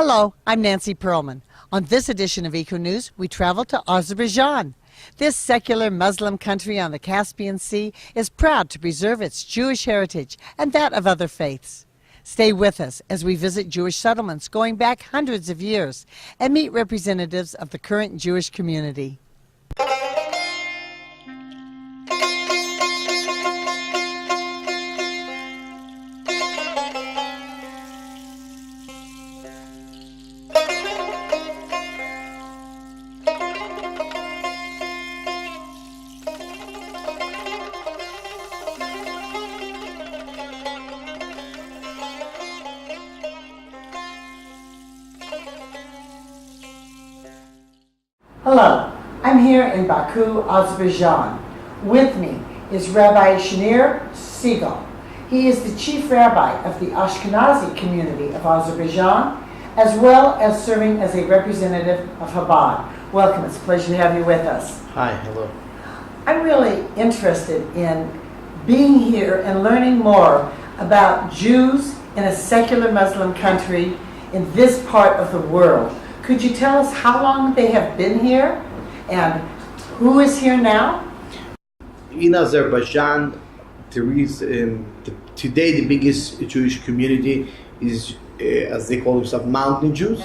Hello, I'm Nancy Perlman. On this edition of Eco News, we travel to Azerbaijan. This secular Muslim country on the Caspian Sea is proud to preserve its Jewish heritage and that of other faiths. Stay with us as we visit Jewish settlements going back hundreds of years and meet representatives of the current Jewish community. Hello, I'm here in Baku, Azerbaijan. With me is Rabbi Shneur Segal. He is the chief rabbi of the Ashkenazi community of Azerbaijan, as well as serving as a representative of Chabad. Welcome, it's a pleasure to have you with us. Hi, hello. I'm really interested in being here and learning more about Jews in a secular Muslim country in this part of the world. Could you tell us how long they have been here and who is here now? In Azerbaijan, there is today the biggest Jewish community is, as they call themselves, mountain Jews.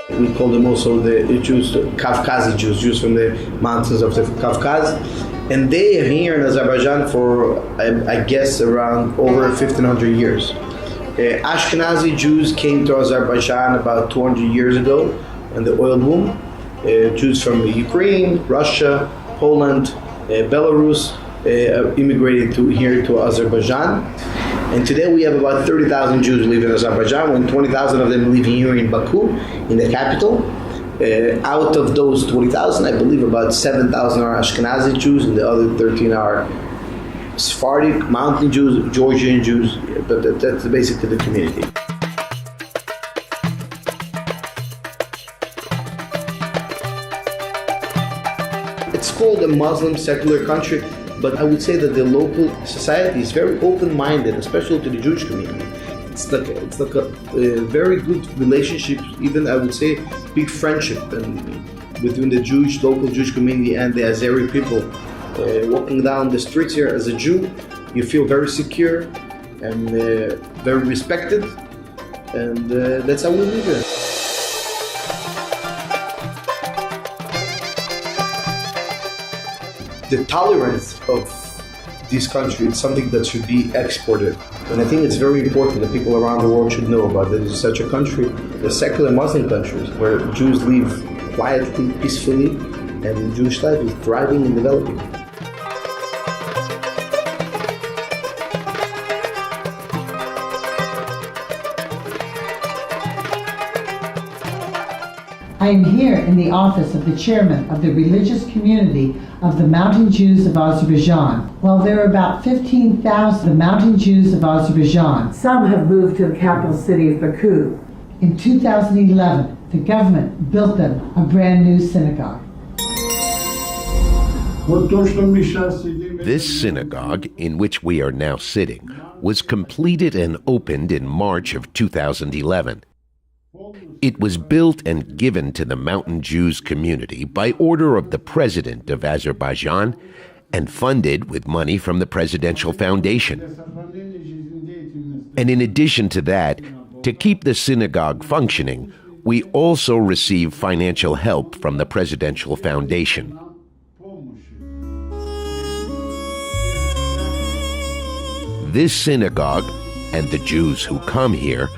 We call them also the Jews, Kafkazi Jews, Jews from the mountains of the Kafkaz. And they are here in Azerbaijan for, I guess, around over 1,500 years. Ashkenazi Jews came to Azerbaijan about 200 years ago in the oil boom. Jews from Ukraine, Russia, Poland, Belarus immigrated here to Azerbaijan. And today we have about 30,000 Jews living in Azerbaijan, when 20,000 of them live here in Baku, in the capital. Out of those 20,000, I believe about 7,000 are Ashkenazi Jews, and the other 13 are Sephardic, Mountain Jews, Georgian Jews, but that's basically the community. It's called a Muslim secular country, but I would say that the local society is very open-minded, especially to the Jewish community. It's like a very good relationship, even I would say big friendship between the local Jewish community and the Azeri people. Walking down the streets here as a Jew, you feel very secure and very respected, and that's how we live here. The tolerance of this country is something that should be exported. And I think it's very important that people around the world should know about that there's such a country, the secular Muslim countries, where Jews live quietly, peacefully, and Jewish life is thriving and developing. I am here in the office of the chairman of the religious community of the Mountain Jews of Azerbaijan. Well, there are about 15,000 Mountain Jews of Azerbaijan. Some have moved to the capital city of Baku. In 2011, the government built them a brand new synagogue. This synagogue, in which we are now sitting, was completed and opened in March of 2011. It was built and given to the Mountain Jews community by order of the President of Azerbaijan and funded with money from the Presidential Foundation. And in addition to that, to keep the synagogue functioning, we also receive financial help from the Presidential Foundation. This synagogue, and the Jews who come here,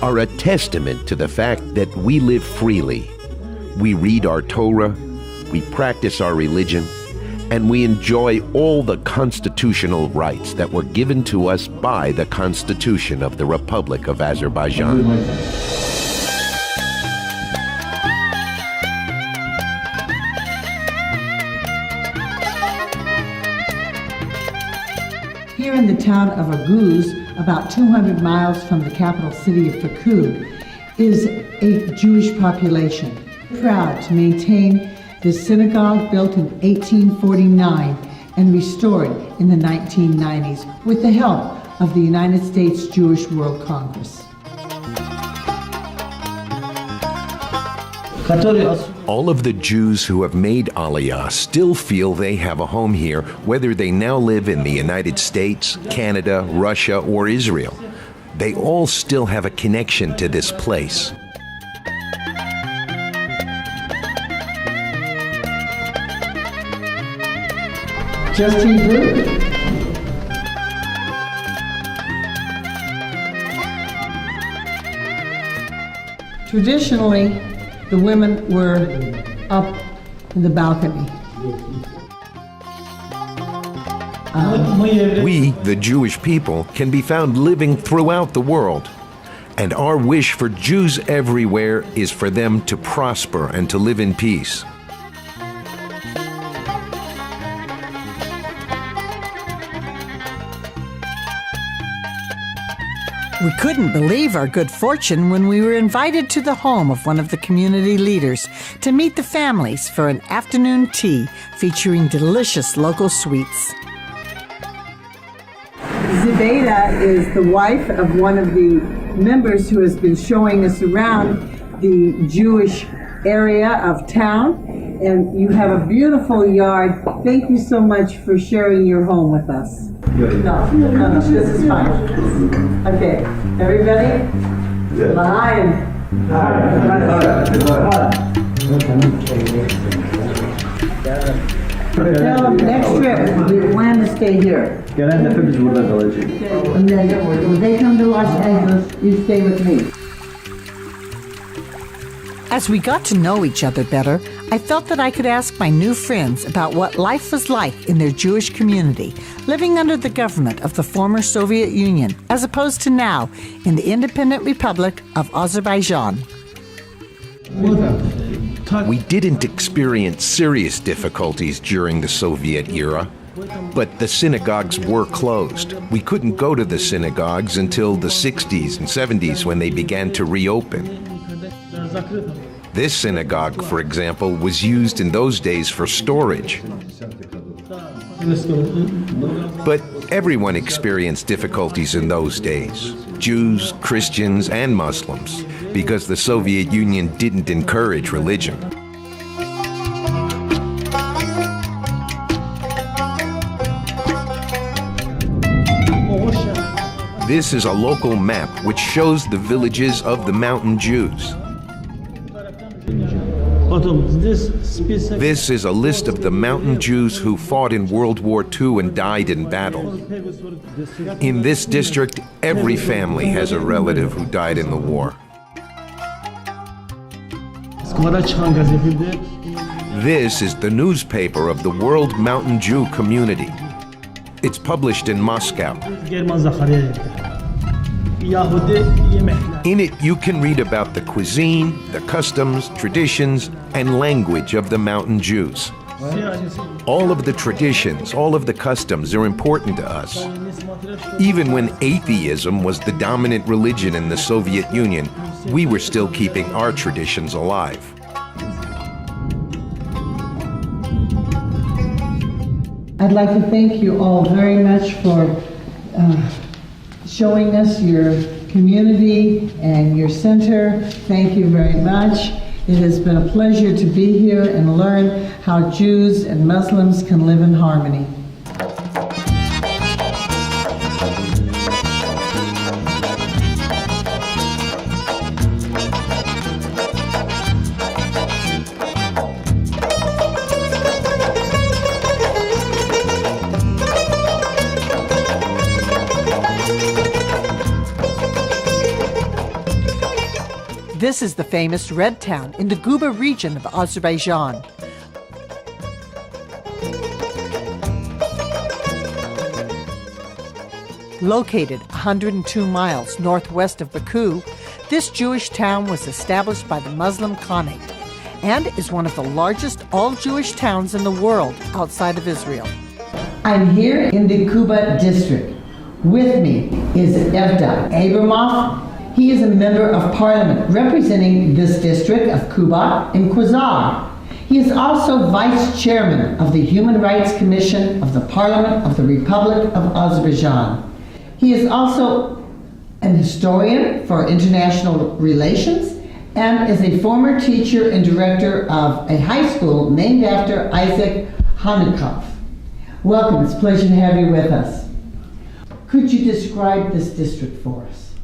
are a testament to the fact that we live freely. We read our Torah, we practice our religion, and we enjoy all the constitutional rights that were given to us by the Constitution of the Republic of Azerbaijan. Here in the town of Aguz, about 200 miles from the capital city of Baku, is a Jewish population. Proud to maintain this synagogue built in 1849 and restored in the 1990s with the help of the United States Jewish World Congress. All of the Jews who have made Aliyah still feel they have a home here, whether they now live in the United States, Canada, Russia, or Israel. They all still have a connection to this place. Just Hebrew. Traditionally, the women were up in the balcony. We, the Jewish people, can be found living throughout the world. And our wish for Jews everywhere is for them to prosper and to live in peace. We couldn't believe our good fortune when we were invited to the home of one of the community leaders to meet the families for an afternoon tea featuring delicious local sweets. Zubayda is the wife of one of the members who has been showing us around the Jewish area of town, and you have a beautiful yard. Thank you so much for sharing your home with us. No, this is fine. Okay, everybody? Line. Tell next trip, we plan to stay here. And then when they come to Los Angeles, you stay with me. As we got to know each other better, I felt that I could ask my new friends about what life was like in their Jewish community, living under the government of the former Soviet Union, as opposed to now in the independent Republic of Azerbaijan. We didn't experience serious difficulties during the Soviet era, but the synagogues were closed. We couldn't go to the synagogues until the 60s and 70s when they began to reopen. This synagogue, for example, was used in those days for storage. But everyone experienced difficulties in those days, Jews, Christians, and Muslims, because the Soviet Union didn't encourage religion. This is a local map which shows the villages of the mountain Jews. This is a list of the mountain Jews who fought in World War II and died in battle. In this district, every family has a relative who died in the war. This is the newspaper of the World Mountain Jew Community. It's published in Moscow. In it, you can read about the cuisine, the customs, traditions, and language of the mountain Jews. All of the traditions, all of the customs are important to us. Even when atheism was the dominant religion in the Soviet Union, we were still keeping our traditions alive. I'd like to thank you all very much for showing us your community and your center. Thank you very much. It has been a pleasure to be here and learn how Jews and Muslims can live in harmony. This is the famous Red Town in the Guba region of Azerbaijan. Located 102 miles northwest of Baku, this Jewish town was established by the Muslim Khanate and is one of the largest all-Jewish towns in the world outside of Israel. I'm here in the Kuba district. With me is Evda Abramov. He is a member of parliament representing this district of Kuba in Quasar. He is also vice chairman of the Human Rights Commission of the Parliament of the Republic of Azerbaijan. He is also an historian for international relations and is a former teacher and director of a high school named after Isaac Hanekoff. Welcome, it's a pleasure to have you with us. Could you describe this district for us?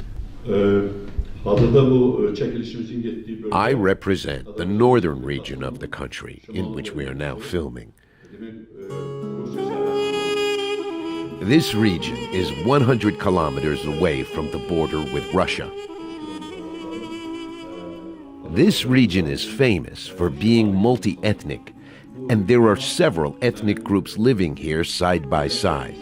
I represent the northern region of the country in which we are now filming. This region is 100 kilometers away from the border with Russia. This region is famous for being multi-ethnic, and there are several ethnic groups living here side by side.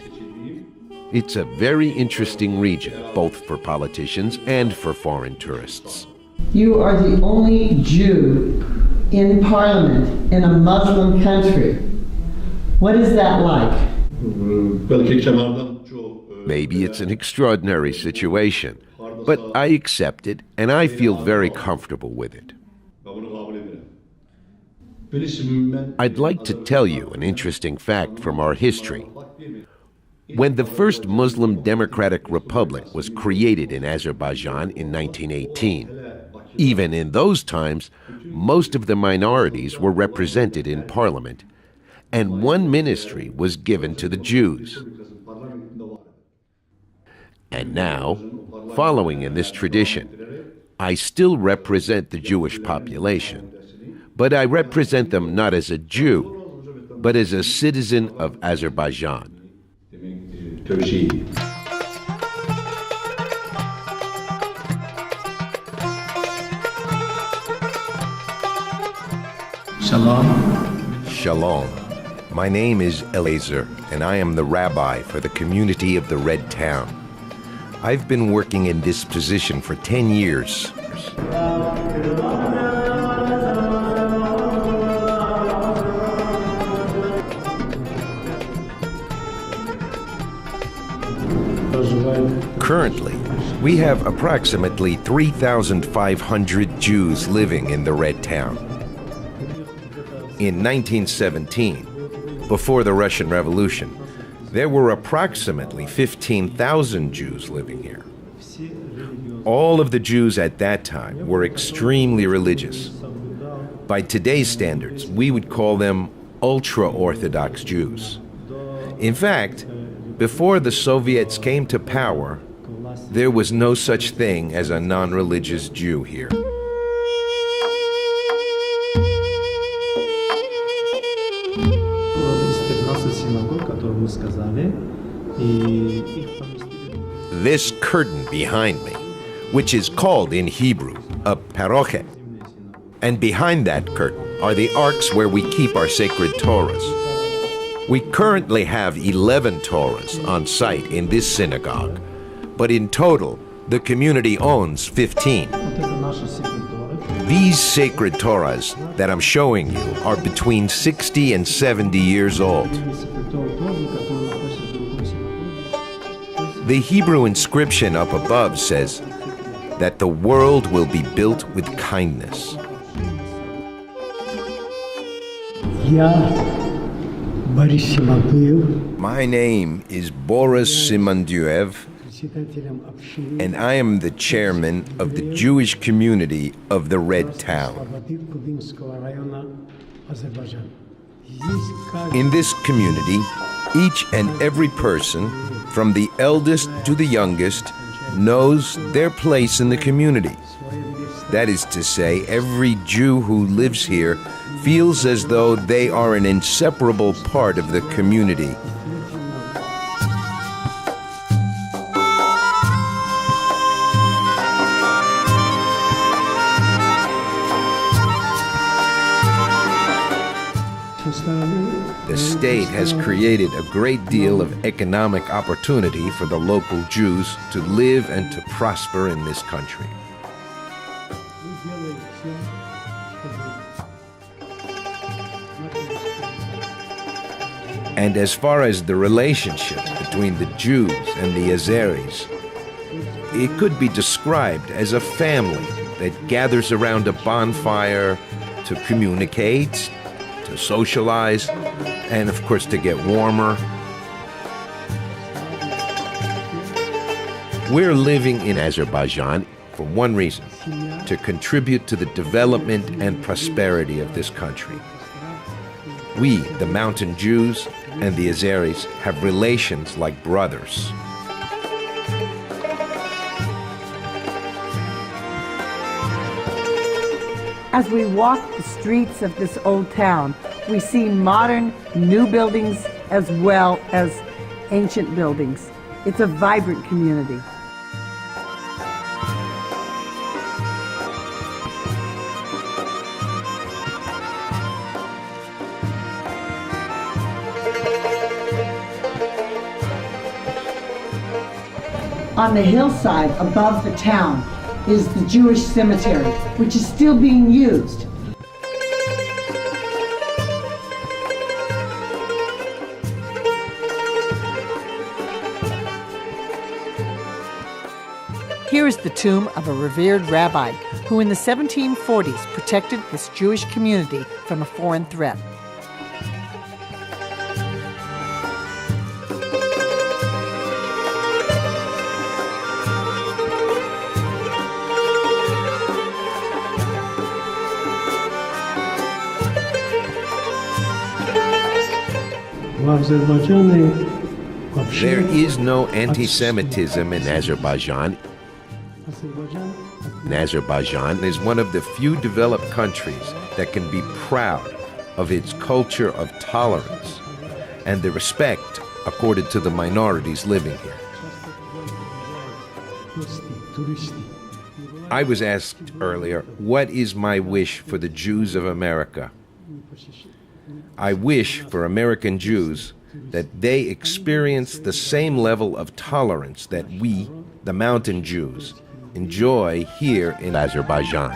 It's a very interesting region, both for politicians and for foreign tourists. You are the only Jew in parliament in a Muslim country. What is that like? Maybe it's an extraordinary situation, but I accept it and I feel very comfortable with it. I'd like to tell you an interesting fact from our history. When the first Muslim Democratic Republic was created in Azerbaijan in 1918, even in those times, most of the minorities were represented in parliament, and one ministry was given to the Jews. And now, following in this tradition, I still represent the Jewish population, but I represent them not as a Jew, but as a citizen of Azerbaijan. Shalom. Shalom. My name is Eliezer, and I am the rabbi for the community of the Red Town. I've been working in this position for 10 years. Currently, we have approximately 3,500 Jews living in the Red Town. In 1917, before the Russian Revolution, there were approximately 15,000 Jews living here. All of the Jews at that time were extremely religious. By today's standards, we would call them ultra-Orthodox Jews. In fact, before the Soviets came to power, there was no such thing as a non-religious Jew here. This curtain behind me, which is called in Hebrew a parochet, and behind that curtain are the arks where we keep our sacred Torahs. We currently have 11 Torahs on site in this synagogue, but in total, the community owns 15. These sacred Torahs that I'm showing you are between 60 and 70 years old. The Hebrew inscription up above says that the world will be built with kindness. My name is Boris Simanduev, and I am the chairman of the Jewish community of the Red Town. In this community, each and every person, from the eldest to the youngest, knows their place in the community. That is to say, every Jew who lives here feels as though they are an inseparable part of the community. The state has created a great deal of economic opportunity for the local Jews to live and to prosper in this country. And as far as the relationship between the Jews and the Azeris, it could be described as a family that gathers around a bonfire to communicate, to socialize, and of course to get warmer. We're living in Azerbaijan for one reason: to contribute to the development and prosperity of this country. We, the Mountain Jews, and the Azeris have relations like brothers. As we walk the streets of this old town, we see modern, new buildings as well as ancient buildings. It's a vibrant community. On the hillside above the town is the Jewish cemetery, which is still being used. Here is the tomb of a revered rabbi who in the 1740s protected this Jewish community from a foreign threat. There is no anti-Semitism in Azerbaijan. And Azerbaijan is one of the few developed countries that can be proud of its culture of tolerance and the respect accorded to the minorities living here. I was asked earlier, what is my wish for the Jews of America? I wish for American Jews that they experience the same level of tolerance that we, the Mountain Jews, enjoy here in Azerbaijan.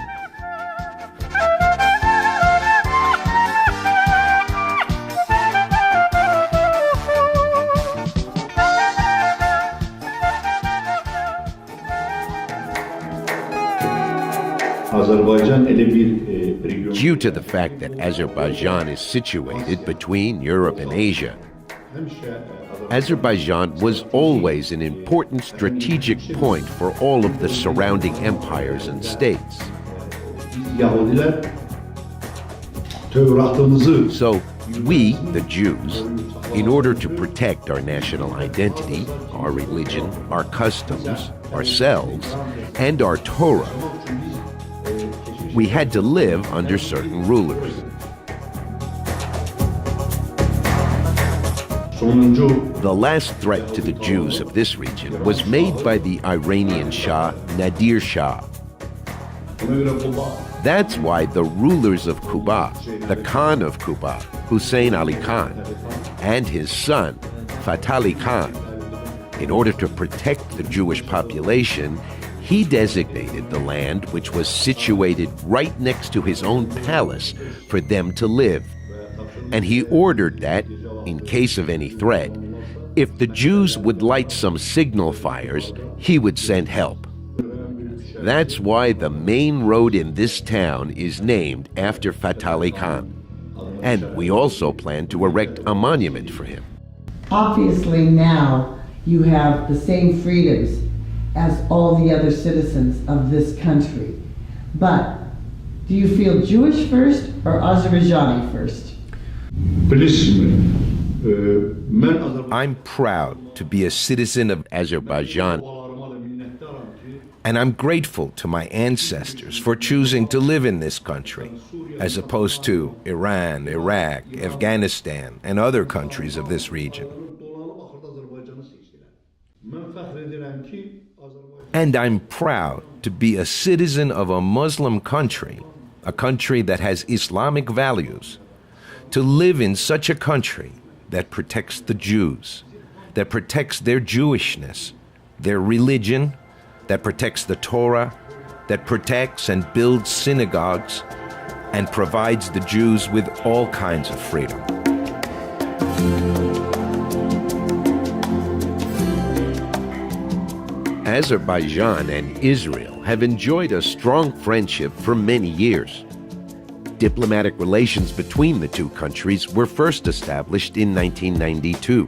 Due to the fact that Azerbaijan is situated between Europe and Asia, Azerbaijan was always an important strategic point for all of the surrounding empires and states. So we, the Jews, in order to protect our national identity, our religion, our customs, ourselves, and our Torah, we had to live under certain rulers. The last threat to the Jews of this region was made by the Iranian Shah, Nadir Shah. That's why the rulers of Kuba, the Khan of Kuba, Hussein Ali Khan, and his son, Fatah Ali Khan, in order to protect the Jewish population, he designated the land which was situated right next to his own palace for them to live. And he ordered that, in case of any threat, if the Jews would light some signal fires, he would send help. That's why the main road in this town is named after Fatah Ali Khan. And we also plan to erect a monument for him. Obviously now you have the same freedoms as all the other citizens of this country. But do you feel Jewish first or Azerbaijani first? I'm proud to be a citizen of Azerbaijan, and I'm grateful to my ancestors for choosing to live in this country, as opposed to Iran, Iraq, Afghanistan, and other countries of this region. And I'm proud to be a citizen of a Muslim country, a country that has Islamic values, to live in such a country that protects the Jews, that protects their Jewishness, their religion, that protects the Torah, that protects and builds synagogues, and provides the Jews with all kinds of freedom. Azerbaijan and Israel have enjoyed a strong friendship for many years. Diplomatic relations between the two countries were first established in 1992.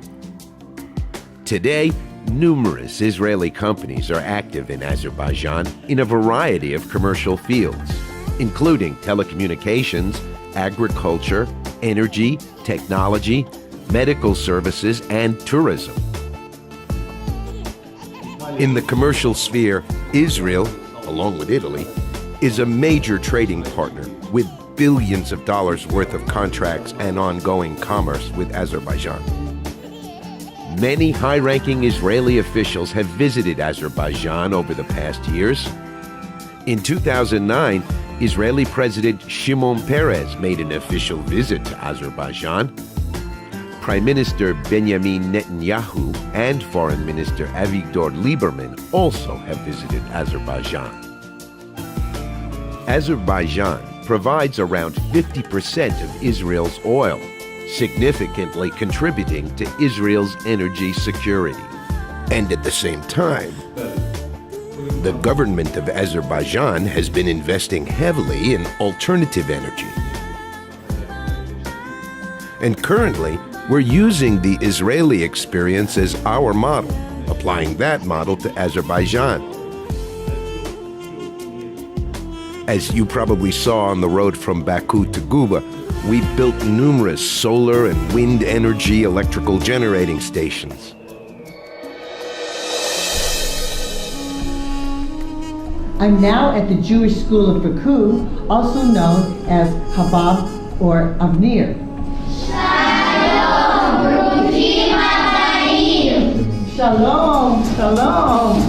Today, Numerous Israeli companies are active in Azerbaijan in a variety of commercial fields, including telecommunications, agriculture, energy, technology, medical services, and tourism. In the commercial sphere, Israel, along with Italy, is a major trading partner with billions of dollars worth of contracts and ongoing commerce with Azerbaijan. Many high-ranking Israeli officials have visited Azerbaijan over the past years. In 2009, Israeli President Shimon Peres made an official visit to Azerbaijan. Prime Minister Benjamin Netanyahu and Foreign Minister Avigdor Lieberman also have visited Azerbaijan. Azerbaijan provides around 50% of Israel's oil, significantly contributing to Israel's energy security. And at the same time, the government of Azerbaijan has been investing heavily in alternative energy. And currently, we're using the Israeli experience as our model, applying that model to Azerbaijan. As you probably saw on the road from Baku to Guba, we built numerous solar and wind energy electrical generating stations. I'm now at the Jewish School of Baku, also known as Habab or Avnir. Shalom, shalom.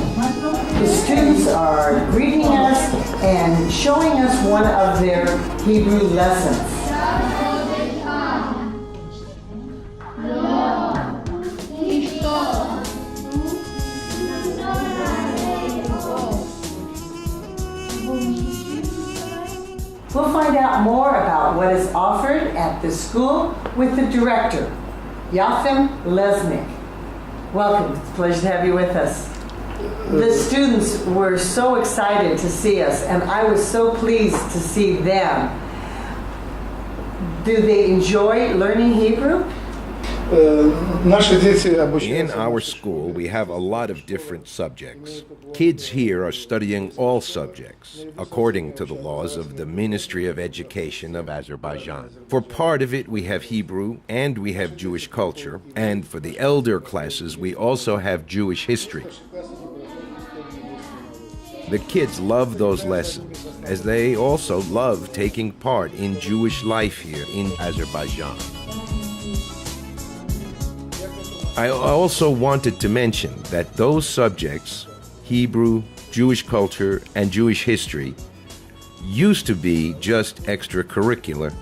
The students are greeting us and showing us one of their Hebrew lessons. We'll find out more about what is offered at this school with the director, Yotham Lesnick. Welcome. It's a pleasure to have you with us. The students were so excited to see us, and I was so pleased to see them. Do they enjoy learning Hebrew? In our school, we have a lot of different subjects. Kids here are studying all subjects, according to the laws of the Ministry of Education of Azerbaijan. For part of it, we have Hebrew, and we have Jewish culture, and for the elder classes, we also have Jewish history. The kids love those lessons, as they also love taking part in Jewish life here in Azerbaijan. I also wanted to mention that those subjects, Hebrew, Jewish culture, and Jewish history, used to be just extracurricular.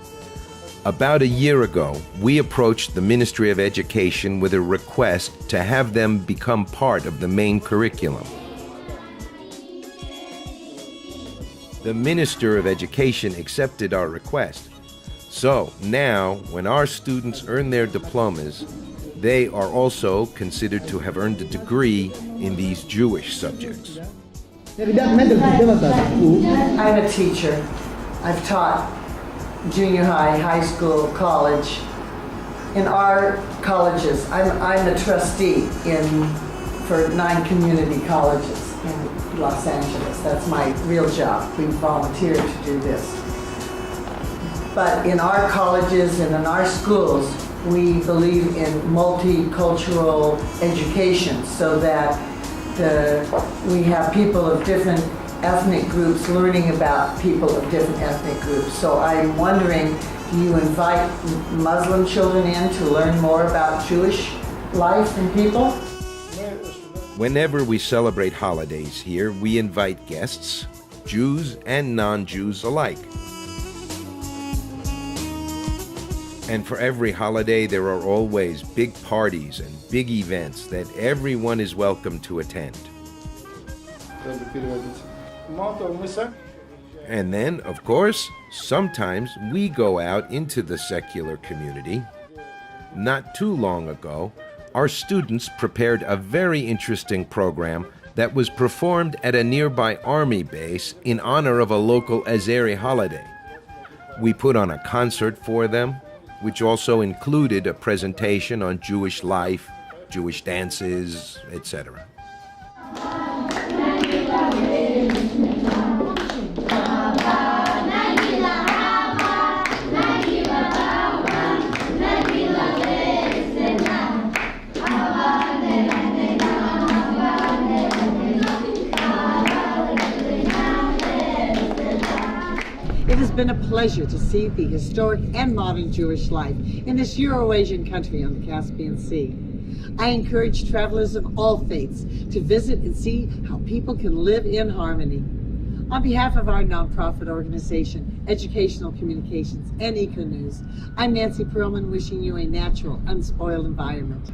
About a year ago, we approached the Ministry of Education with a request to have them become part of the main curriculum. The Minister of Education accepted our request. So now, when our students earn their diplomas, they are also considered to have earned a degree in these Jewish subjects. I'm a teacher. I've taught junior high, high school, college. In our colleges, I'm the trustee for 9 community colleges in Los Angeles. That's my real job. We volunteer to do this. But in our colleges and in our schools, we believe in multicultural education so that we have people of different ethnic groups learning about people of different ethnic groups. So I'm wondering, do you invite Muslim children in to learn more about Jewish life and people? Whenever we celebrate holidays here, we invite guests, Jews and non-Jews alike. And for every holiday, there are always big parties and big events that everyone is welcome to attend. And then, of course, sometimes we go out into the secular community. Not too long ago, our students prepared a very interesting program that was performed at a nearby army base in honor of a local Azeri holiday. We put on a concert for them, which also included a presentation on Jewish life, Jewish dances, etc. It has been a pleasure to see the historic and modern Jewish life in this Euro-Asian country on the Caspian Sea. I encourage travelers of all faiths to visit and see how people can live in harmony. On behalf of our nonprofit organization, Educational Communications and Eco News, I'm Nancy Perlman, wishing you a natural, unspoiled environment.